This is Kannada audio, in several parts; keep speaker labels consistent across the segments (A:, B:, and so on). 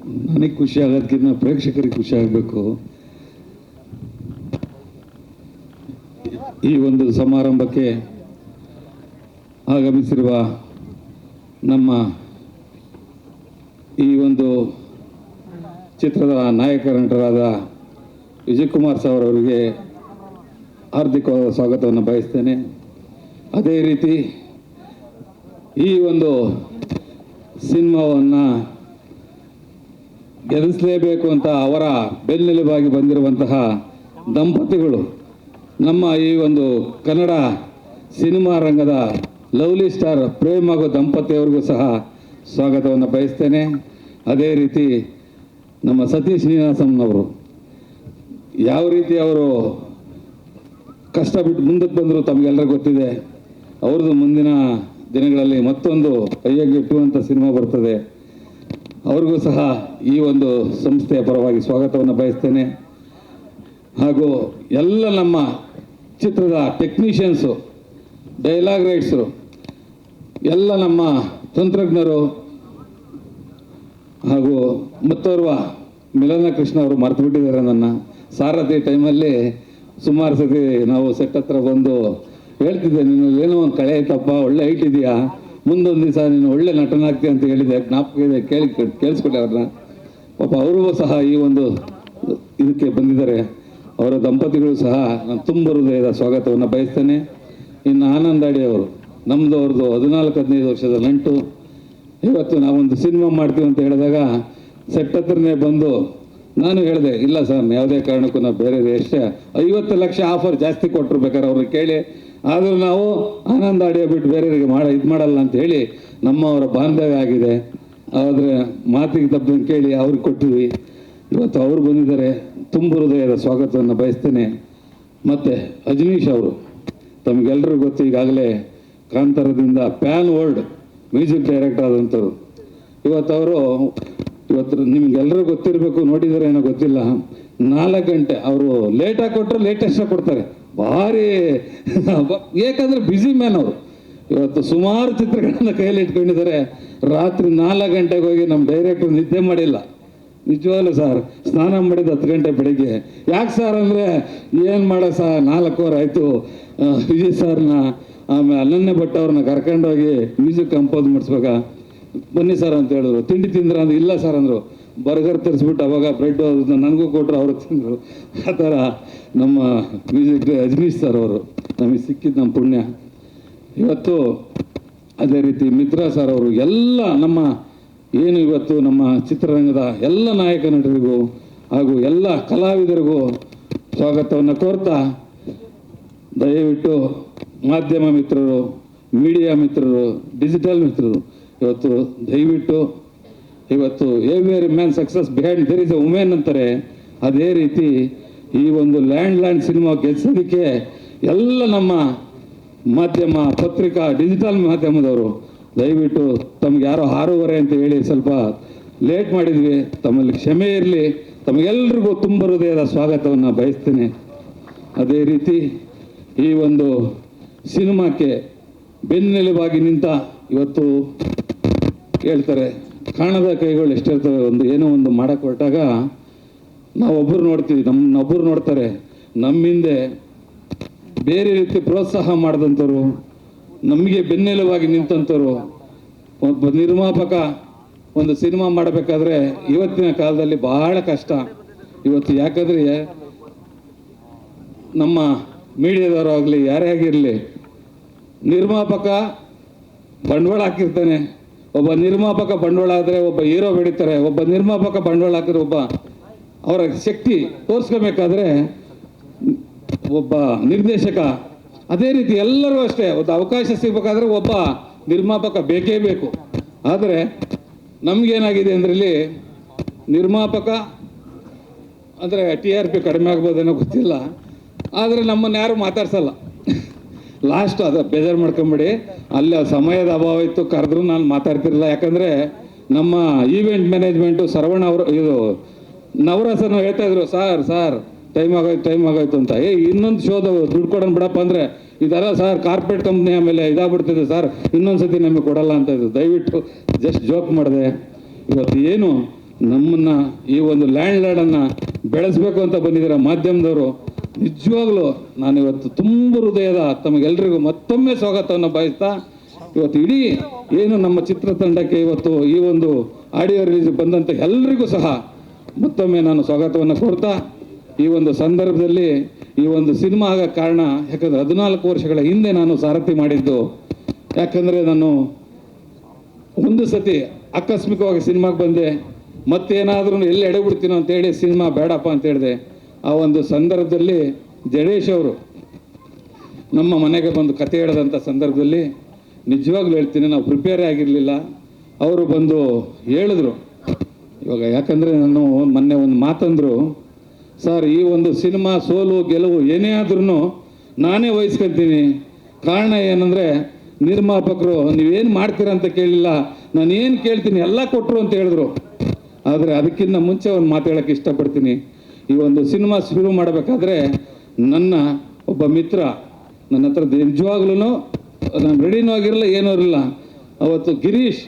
A: ನನಗೆ ಖುಷಿ ಆಗೋದಕ್ಕಿಂತ ಪ್ರೇಕ್ಷಕರಿಗೆ ಖುಷಿ ಆಗಬೇಕು. ಈ ಒಂದು ಸಮಾರಂಭಕ್ಕೆ ಆಗಮಿಸಿರುವ ನಮ್ಮ ಈ ಒಂದು ಚಿತ್ರದ ನಾಯಕ ನಟರಾದ ವಿಜಯ್ ಕುಮಾರ್ ಸರ್ ಅವರಿಗೆ ಹಾರ್ದಿಕವಾದ ಸ್ವಾಗತವನ್ನು ಬಯಸ್ತೇನೆ. ಅದೇ ರೀತಿ ಈ ಒಂದು ಸಿನಿಮಾವನ್ನು ಗೆಲ್ಲಿಸಲೇಬೇಕು ಅಂತ ಅವರ ಬೆನ್ನೆಲುಬಾಗಿ ಬಂದಿರುವಂತಹ ದಂಪತಿಗಳು, ನಮ್ಮ ಈ ಒಂದು ಕನ್ನಡ ಸಿನಿಮಾ ರಂಗದ ಲವ್ಲಿ ಸ್ಟಾರ್ ಪ್ರೇಮ್ ಹಾಗೂ ದಂಪತಿಯವರಿಗೂ ಸಹ ಸ್ವಾಗತವನ್ನು ಬಯಸ್ತೇನೆ. ಅದೇ ರೀತಿ ನಮ್ಮ ಸತೀಶ್ ನೀನಾಸಂನವರು ಯಾವ ರೀತಿ ಅವರು ಕಷ್ಟ ಬಿಟ್ಟು ಮುಂದಕ್ಕೆ ಬಂದರು ತಮಗೆಲ್ಲರಿಗೂ ಗೊತ್ತಿದೆ. ಅವ್ರದ್ದು ಮುಂದಿನ ದಿನಗಳಲ್ಲಿ ಮತ್ತೊಂದು ಕೈಯಾಗಿಟ್ಟುವಂಥ ಸಿನಿಮಾ ಬರ್ತದೆ. ಅವ್ರಿಗೂ ಸಹ ಈ ಒಂದು ಸಂಸ್ಥೆಯ ಪರವಾಗಿ ಸ್ವಾಗತವನ್ನು ಬಯಸ್ತೇನೆ. ಹಾಗೂ ಎಲ್ಲ ನಮ್ಮ ಚಿತ್ರದ ಟೆಕ್ನಿಷಿಯನ್ಸು, ಡೈಲಾಗ್ ರೈಟ್ಸರು, ಎಲ್ಲ ನಮ್ಮ ತಂತ್ರಜ್ಞರು ಹಾಗೂ ಮತ್ತೋರ್ವ ಮಿಲನ ಕೃಷ್ಣ ಅವರು ಮರೆತು ಬಿಟ್ಟಿದ್ದಾರೆ. ನನ್ನ ಸಾರಥಿ ಟೈಮಲ್ಲಿ ಸುಮಾರು ಸತಿ ನಾವು ಸೆಟ್ ಹತ್ರ ಬಂದು ಹೇಳ್ತಿದ್ದೆ, ನೀನು ಏನೋ ಒಂದು ಕಳೆ ಐತಪ್ಪ, ಒಳ್ಳೆ ಹೈಟ್ ಇದೆಯಾ, ಮುಂದೊಂದು ದಿವಸ ನೀನು ಒಳ್ಳೆ ನಟನಾಗ್ತೀಯ ಅಂತ ಹೇಳಿದೆ. ಜ್ಞಾಪಕ ಇದೆ, ಕೇಳಿಸ್ಕೊಟ್ಟೆ ಅವ್ರನ್ನ. ಪಾಪ ಅವರಿಗೂ ಸಹ ಈ ಒಂದು ಇದಕ್ಕೆ ಬಂದಿದ್ದಾರೆ. ಅವರ ದಂಪತಿಗಳು ಸಹ ನಾನು ತುಂಬ ಹೃದಯದ ಸ್ವಾಗತವನ್ನು ಬಯಸ್ತೇನೆ. ಇನ್ನು ಆನಂದಾಡಿ ಅವರು, ನಮ್ಮದು ಅವ್ರದ್ದು 14-15 ವರ್ಷದ ನಂಟು. ಇವತ್ತು ನಾವೊಂದು ಸಿನಿಮಾ ಮಾಡ್ತೀವಿ ಅಂತ ಹೇಳಿದಾಗ ಸೆಟ್ ಹತ್ರನೇ ಬಂದು ನಾನು ಹೇಳಿದೆ, ಇಲ್ಲ ಸರ್ ಯಾವುದೇ ಕಾರಣಕ್ಕೂ ನಾವು ಬೇರೆ ಎಷ್ಟೇ 50 ಲಕ್ಷ ಆಫರ್ ಜಾಸ್ತಿ ಕೊಟ್ಟರು ಬೇಕಾದ್ರೆ ಅವ್ರಿಗೆ ಕೇಳಿ, ಆದರೂ ನಾವು ಆನಂದ ಆಡಿಯೋ ಬಿಟ್ಟು ಬೇರೆಯವರಿಗೆ ಇದು ಮಾಡಲ್ಲ ಅಂತ ಹೇಳಿ ನಮ್ಮವರ ಬಾಂಧವ್ಯ ಆಗಿದೆ. ಆದರೆ ಮಾತಿಗೆ ತಪ್ಪದಂಗೆ ಕೇಳಿ ಅವ್ರಿಗೆ ಕೊಟ್ಟಿದ್ವಿ. ಇವತ್ತು ಅವರು ಬಂದಿದ್ದಾರೆ, ತುಂಬ ಹೃದಯದ ಸ್ವಾಗತವನ್ನು ಬಯಸ್ತೇನೆ. ಮತ್ತು ಅಜನೀಶ್ ಅವರು, ತಮಗೆಲ್ಲರಿಗೂ ಗೊತ್ತು, ಈಗಾಗಲೇ ಕಾಂತಾರದಿಂದ ಪ್ಯಾನ್ ವರ್ಲ್ಡ್ ಮ್ಯೂಸಿಕ್ ಡೈರೆಕ್ಟರ್ ಆದಂಥವ್ರು. ಇವತ್ತು ನಿಮ್ಗೆಲ್ಲರೂ ಗೊತ್ತಿರಬೇಕು, ನೋಡಿದರೆ ಏನೋ ಗೊತ್ತಿಲ್ಲ, 4 ಗಂಟೆ ಅವರು ಲೇಟಾಗಿ ಕೊಟ್ಟರೆ ಲೇಟೆಸ್ಟಾಗಿ ಕೊಡ್ತಾರೆ. ಭಾರಿ ಏಕೆಂದರೆ ಬ್ಯುಸಿ ಮ್ಯಾನ್ ಅವರು. ಇವತ್ತು ಸುಮಾರು ಚಿತ್ರಗಳನ್ನ ಕೈಯಲ್ಲಿ ಇಟ್ಕೊಂಡಿದ್ದಾರೆ. ರಾತ್ರಿ 4 ಗಂಟೆಗೆ ಹೋಗಿ ನಮ್ಮ ಡೈರೆಕ್ಟರ್ ನಿದ್ದೆ ಮಾಡಿಲ್ಲ. ನಿಜವಾಗ್ಲೂ ಸರ್, ಸ್ನಾನ ಮಾಡಿದ್ದು 10 ಗಂಟೆ ಬೆಳಿಗ್ಗೆ. ಯಾಕೆ ಸರ್ ಅಂದರೆ, ಏನು ಮಾಡೋ ಸರ್, 4 ಅವರ್ ಆಯಿತು. ವಿಜಯ್ ಸರ್ನ ಆಮೇಲೆ ಅನನ್ಯ ಭಟ್ ಅವ್ರನ್ನ ಕರ್ಕೊಂಡೋಗಿ ಮ್ಯೂಸಿಕ್ ಕಂಪೋಸ್ ಮಾಡಿಸ್ಬೇಕಾ, ಬನ್ನಿ ಸರ್ ಅಂತ ಹೇಳಿದ್ರು. ತಿಂಡಿ ತಿಂದ್ರ ಅಂದ್ರೆ ಇಲ್ಲ ಸರ್ ಅಂದರು. ಬರ್ಗರ್ ತರಿಸ್ಬಿಟ್ಟು ಅವಾಗ ಬ್ರೆಡ್ ನನಗೂ ಕೊಟ್ಟರು, ಅವರು ತಿಂದರು. ಆ ಥರ ನಮ್ಮ ಮ್ಯೂಸಿಕ್ ಅಜನೀಶ್ ಸರ್ ಅವರು ನಮಗೆ ಸಿಕ್ಕಿದ್ದು ನಮ್ಮ ಪುಣ್ಯ. ಇವತ್ತು ಅದೇ ರೀತಿ ಮಿತ್ರಾ ಸರ್ ಅವರು, ಎಲ್ಲ ನಮ್ಮ ಏನು ಇವತ್ತು ನಮ್ಮ ಚಿತ್ರರಂಗದ ಎಲ್ಲ ನಾಯಕ ನಟರಿಗೂ ಹಾಗೂ ಎಲ್ಲ ಕಲಾವಿದರಿಗೂ ಸ್ವಾಗತವನ್ನು ಕೋರ್ತಾ, ದಯವಿಟ್ಟು ಮಾಧ್ಯಮ ಮಿತ್ರರು, ಮೀಡಿಯಾ ಮಿತ್ರರು, ಡಿಜಿಟಲ್ ಮಿತ್ರರು, ಇವತ್ತು ದಯವಿಟ್ಟು ಇವತ್ತು every man success behind there is a women ಅಂತಾರೆ. ಅದೇ ರೀತಿ ಈ ಒಂದು ಲ್ಯಾಂಡ್ ಸಿನಿಮಾ ಗೆಲ್ಸೋದಕ್ಕೆ ಎಲ್ಲ ನಮ್ಮ ಮಾಧ್ಯಮ, ಪತ್ರಿಕಾ, ಡಿಜಿಟಲ್ ಮಾಧ್ಯಮದವರು ದಯವಿಟ್ಟು ತಮ್ಗೆ ಯಾರೋ 6:30 ಅಂತ ಹೇಳಿ ಸ್ವಲ್ಪ ಲೇಟ್ ಮಾಡಿದ್ವಿ, ತಮ್ಮಲ್ಲಿ ಕ್ಷಮೆ ಇರಲಿ. ತಮಗೆಲ್ಲರಿಗೂ ತುಂಬ ಹೃದಯದ ಸ್ವಾಗತವನ್ನು ಬಯಸ್ತೇನೆ. ಅದೇ ರೀತಿ ಈ ಒಂದು ಸಿನಿಮಾಕ್ಕೆ ಬೆನ್ನೆಲುಬಾಗಿ ನಿಂತ, ಇವತ್ತು ಹೇಳ್ತಾರೆ ಕಾಣದ ಕೈಗಳು ಎಷ್ಟಿರ್ತವೆ, ಏನೋ ಒಂದು ಮಾಡಕ್ಕೆ ಹೊರಟಾಗ ನಾವೊಬ್ಬರು ನೋಡ್ತೀವಿ, ನಮ್ಮನ್ನೊಬ್ಬರು ನೋಡ್ತಾರೆ. ನಮ್ಮಿಂದೆ ಬೇರೆ ರೀತಿ ಪ್ರೋತ್ಸಾಹ ಮಾಡಿದಂಥವ್ರು, ನಮಗೆ ಬೆನ್ನೆಲುಬಾಗಿ ನಿಂತಂಥವ್ರು. ಒಬ್ಬ ನಿರ್ಮಾಪಕ ಒಂದು ಸಿನಿಮಾ ಮಾಡಬೇಕಾದ್ರೆ ಇವತ್ತಿನ ಕಾಲದಲ್ಲಿ ಬಹಳ ಕಷ್ಟ. ಇವತ್ತು ಯಾಕಂದರೆ ನಮ್ಮ ಮೀಡಿಯಾದವರಾಗಲಿ ಯಾರೇ ಆಗಿರಲಿ, ನಿರ್ಮಾಪಕ ಬಂಡವಾಳ ಹಾಕಿರ್ತಾನೆ. ಒಬ್ಬ ನಿರ್ಮಾಪಕ ಬಂಡವಾಳ ಆದರೆ ಒಬ್ಬ ಹೀರೋ ಬೆಳೀತಾರೆ. ಒಬ್ಬ ನಿರ್ಮಾಪಕ ಬಂಡವಾಳ ಹಾಕಿದ್ರೆ ಒಬ್ಬ ಅವರ ಶಕ್ತಿ ತೋರಿಸ್ಕೋಬೇಕಾದ್ರೆ ಒಬ್ಬ ನಿರ್ದೇಶಕ, ಅದೇ ರೀತಿ ಎಲ್ಲರೂ ಅಷ್ಟೇ, ಒಂದು ಅವಕಾಶ ಸಿಗಬೇಕಾದ್ರೆ ಒಬ್ಬ ನಿರ್ಮಾಪಕ ಬೇಕೇ ಬೇಕು. ಆದರೆ ನಮಗೇನಾಗಿದೆ ಅಂದರೆ, ಇಲ್ಲಿ ನಿರ್ಮಾಪಕ ಅಂದರೆ TRP ಕಡಿಮೆ ಆಗ್ಬೋದೇನೋ ಗೊತ್ತಿಲ್ಲ, ಆದರೆ ನಮ್ಮನ್ನು ಯಾರು ಮಾತಾಡ್ಸಲ್ಲ. ಲಾಸ್ಟ್ ಅದು ಬೇಜಾರು ಮಾಡ್ಕೊಂಬಿಡಿ, ಅಲ್ಲಿ ಸಮಯದ ಅಭಾವ ಇತ್ತು, ಕರೆದ್ರೂ ನಾನು ಮಾತಾಡ್ತಿರಲಿಲ್ಲ. ಯಾಕಂದರೆ ನಮ್ಮ ಈವೆಂಟ್ ಮ್ಯಾನೇಜ್ಮೆಂಟು ಸರವಣ ಅವರು, ಇದು ನವರಸನ ಹೇಳ್ತಾ ಇದ್ರು, ಸರ್ ಟೈಮ್ ಆಗೋಯ್ತು ಅಂತ. ಇನ್ನೊಂದು ಶೋದ ದುಡ್ಡು ಕೊಡೋಣ ಬಿಡಪ್ಪ ಅಂದರೆ, ಇದೆಲ್ಲ ಸರ್ ಕಾರ್ಪೊರೇಟ್ ಕಂಪ್ನಿ ಆಮೇಲೆ ಇದಾಗ್ಬಿಡ್ತಿದೆ ಸರ್, ಇನ್ನೊಂದು ಸತಿ ನಮಗೆ ಕೊಡಲ್ಲ ಅಂತ ಇದ್ರು. ದಯವಿಟ್ಟು ಜಸ್ಟ್ ಜೋಕ್ ಮಾಡಿದೆ. ಇವತ್ತು ಏನು ನಮ್ಮನ್ನು ಈ ಒಂದು ಲ್ಯಾಂಡ್ ಲಾರ್ಡನ್ನು ಬೆಳೆಸಬೇಕು ಅಂತ ಬಂದಿದ್ದೀರ ಮಾಧ್ಯಮದವರು. ನಿಜವಾಗ್ಲೂ ನಾನು ಇವತ್ತು ತುಂಬ ಹೃದಯದ ತಮಗೆಲ್ಲರಿಗೂ ಮತ್ತೊಮ್ಮೆ ಸ್ವಾಗತವನ್ನು ಬಯಸ್ತಾ, ಇವತ್ತು ಇಡೀ ಏನು ನಮ್ಮ ಚಿತ್ರತಂಡಕ್ಕೆ ಇವತ್ತು ಈ ಒಂದು ಆಡಿಯೋ ರಿಲೀಸ್ ಬಂದಂಥ ಎಲ್ರಿಗೂ ಸಹ ಮತ್ತೊಮ್ಮೆ ನಾನು ಸ್ವಾಗತವನ್ನು ಕೊಡ್ತಾ, ಈ ಒಂದು ಸಂದರ್ಭದಲ್ಲಿ ಈ ಒಂದು ಸಿನಿಮಾ ಆಗೋ ಕಾರಣ ಯಾಕಂದರೆ 14 ವರ್ಷಗಳ ಹಿಂದೆ ನಾನು ಸಾರಥಿ ಮಾಡಿದ್ದು. ಯಾಕಂದರೆ ನಾನು ಒಂದು ಸತಿ ಆಕಸ್ಮಿಕವಾಗಿ ಸಿನಿಮಾಗೆ ಬಂದೆ, ಮತ್ತೇನಾದ್ರೂ ಎಲ್ಲಿ ಎಡೆಬಿಡ್ತೀನೋ ಅಂತೇಳಿ ಸಿನಿಮಾ ಬೇಡಪ್ಪ ಅಂತ ಹೇಳಿದೆ. ಆ ಒಂದು ಸಂದರ್ಭದಲ್ಲಿ ಜಡೇಶ್ ಅವರು ನಮ್ಮ ಮನೆಗೆ ಬಂದು ಕತೆ ಹೇಳಿದಂಥ ಸಂದರ್ಭದಲ್ಲಿ ನಿಜವಾಗ್ಲೂ ಹೇಳ್ತೀನಿ, ನಾವು ಪ್ರಿಪೇರೇ ಆಗಿರಲಿಲ್ಲ. ಅವರು ಬಂದು ಹೇಳಿದ್ರು, ಇವಾಗ ಯಾಕಂದರೆ ನಾನು ಮೊನ್ನೆ ಒಂದು ಮಾತಂದರು, ಸರ್ ಈ ಒಂದು ಸಿನಿಮಾ ಸೋಲು ಗೆಲುವು ಏನೇ ಆದ್ರೂ ನಾನೇ ವಹಿಸ್ಕೊತೀನಿ. ಕಾರಣ ಏನಂದರೆ ನಿರ್ಮಾಪಕರು ನೀವೇನು ಮಾಡ್ತೀರಾ ಅಂತ ಕೇಳಿಲ್ಲ, ನಾನು ಏನು ಕೇಳ್ತೀನಿ ಎಲ್ಲ ಕೊಟ್ಟರು ಅಂತ ಹೇಳಿದ್ರು. ಆದರೆ ಅದಕ್ಕಿಂತ ಮುಂಚೆ ಒಂದು ಮಾತು ಹೇಳೋಕ್ಕೆ ಇಷ್ಟಪಡ್ತೀನಿ. ಈ ಒಂದು ಸಿನಿಮಾ ಶುರು ಮಾಡಬೇಕಾದ್ರೆ ನನ್ನ ಒಬ್ಬ ಮಿತ್ರ ನನ್ನ ಹತ್ರ ನಿಜವಾಗ್ಲೂ ನಾನು ರೆಡಿನೂ ಆಗಿರಲಿಲ್ಲ, ಏನೂ ಇರಲಿಲ್ಲ. ಅವತ್ತು ಗಿರೀಶ್,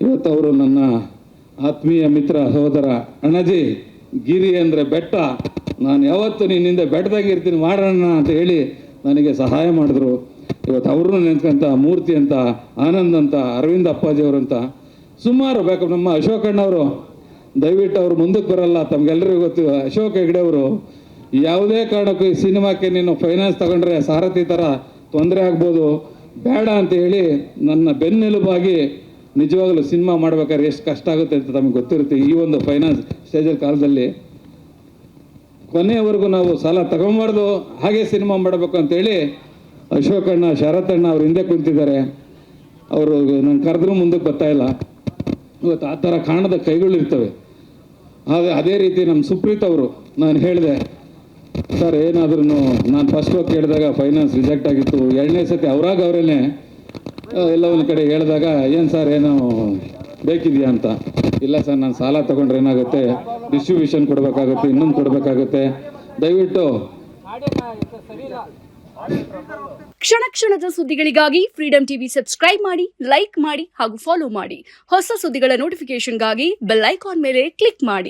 A: ಇವತ್ತು ಅವರು ನನ್ನ ಆತ್ಮೀಯ ಮಿತ್ರ ಸಹೋದರ. ಅಣ್ಣಜಿ, ಗಿರಿ ಅಂದರೆ ಬೆಟ್ಟ, ನಾನು ಯಾವತ್ತು ನಿನ್ನಿಂದ ಬೆಟ್ಟದಾಗಿ ಇರ್ತೀನಿ, ಮಾಡೋಣ ಅಂತ ಹೇಳಿ ನನಗೆ ಸಹಾಯ ಮಾಡಿದ್ರು. ಇವತ್ತು ಅವ್ರನ್ನೂ ನೆನ್ಸ್ಕೊಂತ ಮೂರ್ತಿ ಅಂತ, ಆನಂದ್ ಅಂತ, ಅರವಿಂದ್ ಅಪ್ಪಾಜಿಯವರಂತ ಸುಮಾರು ಬೇಕು. ನಮ್ಮ ಅಶೋಕಣ್ಣವರು ದಯವಿಟ್ಟು ಅವರು ಮುಂದಕ್ಕೆ ಬರಲ್ಲ, ತಮಗೆಲ್ಲರಿಗೂ ಗೊತ್ತು. ಅಶೋಕ್ ಹೆಗ್ಡೆ ಅವರು ಯಾವುದೇ ಕಾರಣಕ್ಕೂ ಈ ಸಿನಿಮಾಕ್ಕೆ ನೀನು ಫೈನಾನ್ಸ್ ತಗೊಂಡ್ರೆ ಸಾರಥಿ ಥರ ತೊಂದರೆ ಆಗ್ಬೋದು, ಬೇಡ ಅಂತ ಹೇಳಿ ನನ್ನ ಬೆನ್ನೆಲುಬಾಗಿ ನಿಜವಾಗಲೂ ಸಿನಿಮಾ ಮಾಡ್ಬೇಕಾದ್ರೆ ಎಷ್ಟು ಕಷ್ಟ ಆಗುತ್ತೆ ಅಂತ ತಮಗೆ ಗೊತ್ತಿರುತ್ತೆ. ಈ ಒಂದು ಫೈನಾನ್ಸ್ ಸ್ಟೇಜಲ್ ಕಾಲದಲ್ಲಿ ಕೊನೆಯವರೆಗೂ ನಾವು ಸಾಲ ತಗೊಂಬಾರ್ದು, ಹಾಗೆ ಸಿನಿಮಾ ಮಾಡಬೇಕು ಅಂತೇಳಿ ಅಶೋಕಣ್ಣ, ಶರತಣ್ಣ ಅವ್ರು ಹಿಂದೆ ಕುಂತಿದ್ದಾರೆ. ಅವರು ನಾನು ಕರೆದ್ರೂ ಮುಂದಕ್ಕೆ ಬರ್ತಾ ಇಲ್ಲ. ಇವತ್ತು ಆ ಥರ ಕಾಣದ ಕೈಗಳಿರ್ತವೆ. ಅದೇ ರೀತಿ ನಮ್ಮ ಸುಪ್ರೀತ್ ಅವರು, ನಾನು ಹೇಳಿದೆ ಸರ್ ಏನಾದ್ರೂ, ನಾನು ಫಸ್ಟ್ ಹೋಗಿ ಕೇಳಿದಾಗ ಫೈನಾನ್ಸ್ ರಿಜೆಕ್ಟ್ ಆಗಿತ್ತು. 2ನೇ ಸತಿ ಅವರಾಗ ಅವರೇ ಎಲ್ಲ ಒಂದು ಕಡೆ ಹೇಳಿದಾಗ, ಏನು ಸರ್ ಏನೋ ಬೇಕಿದೆಯಾ ಅಂತ. ಇಲ್ಲ ಸರ್ ನಾನು ಸಾಲ ತೊಗೊಂಡ್ರೆ ಏನಾಗುತ್ತೆ, ಡಿಸ್ಟ್ರಿಬ್ಯೂಷನ್ ಕೊಡಬೇಕಾಗುತ್ತೆ, ಇನ್ನೊಂದು ಕೊಡಬೇಕಾಗುತ್ತೆ, ದಯವಿಟ್ಟು.
B: ಕ್ಷಣ ಕ್ಷಣದ ಸುದ್ದಿಗಳಿಗಾಗಿ ಫ್ರೀಡಂ ಟಿವಿ ಸಬ್ಸ್ಕ್ರೈಬ್ ಮಾಡಿ, ಲೈಕ್ ಮಾಡಿ ಹಾಗೂ ಫಾಲೋ ಮಾಡಿ. ಹೊಸ ಸುದ್ದಿಗಳ ನೋಟಿಫಿಕೇಶನ್ಗಾಗಿ ಬೆಲ್ ಐಕಾನ್ ಮೇಲೆ ಕ್ಲಿಕ್ ಮಾಡಿ.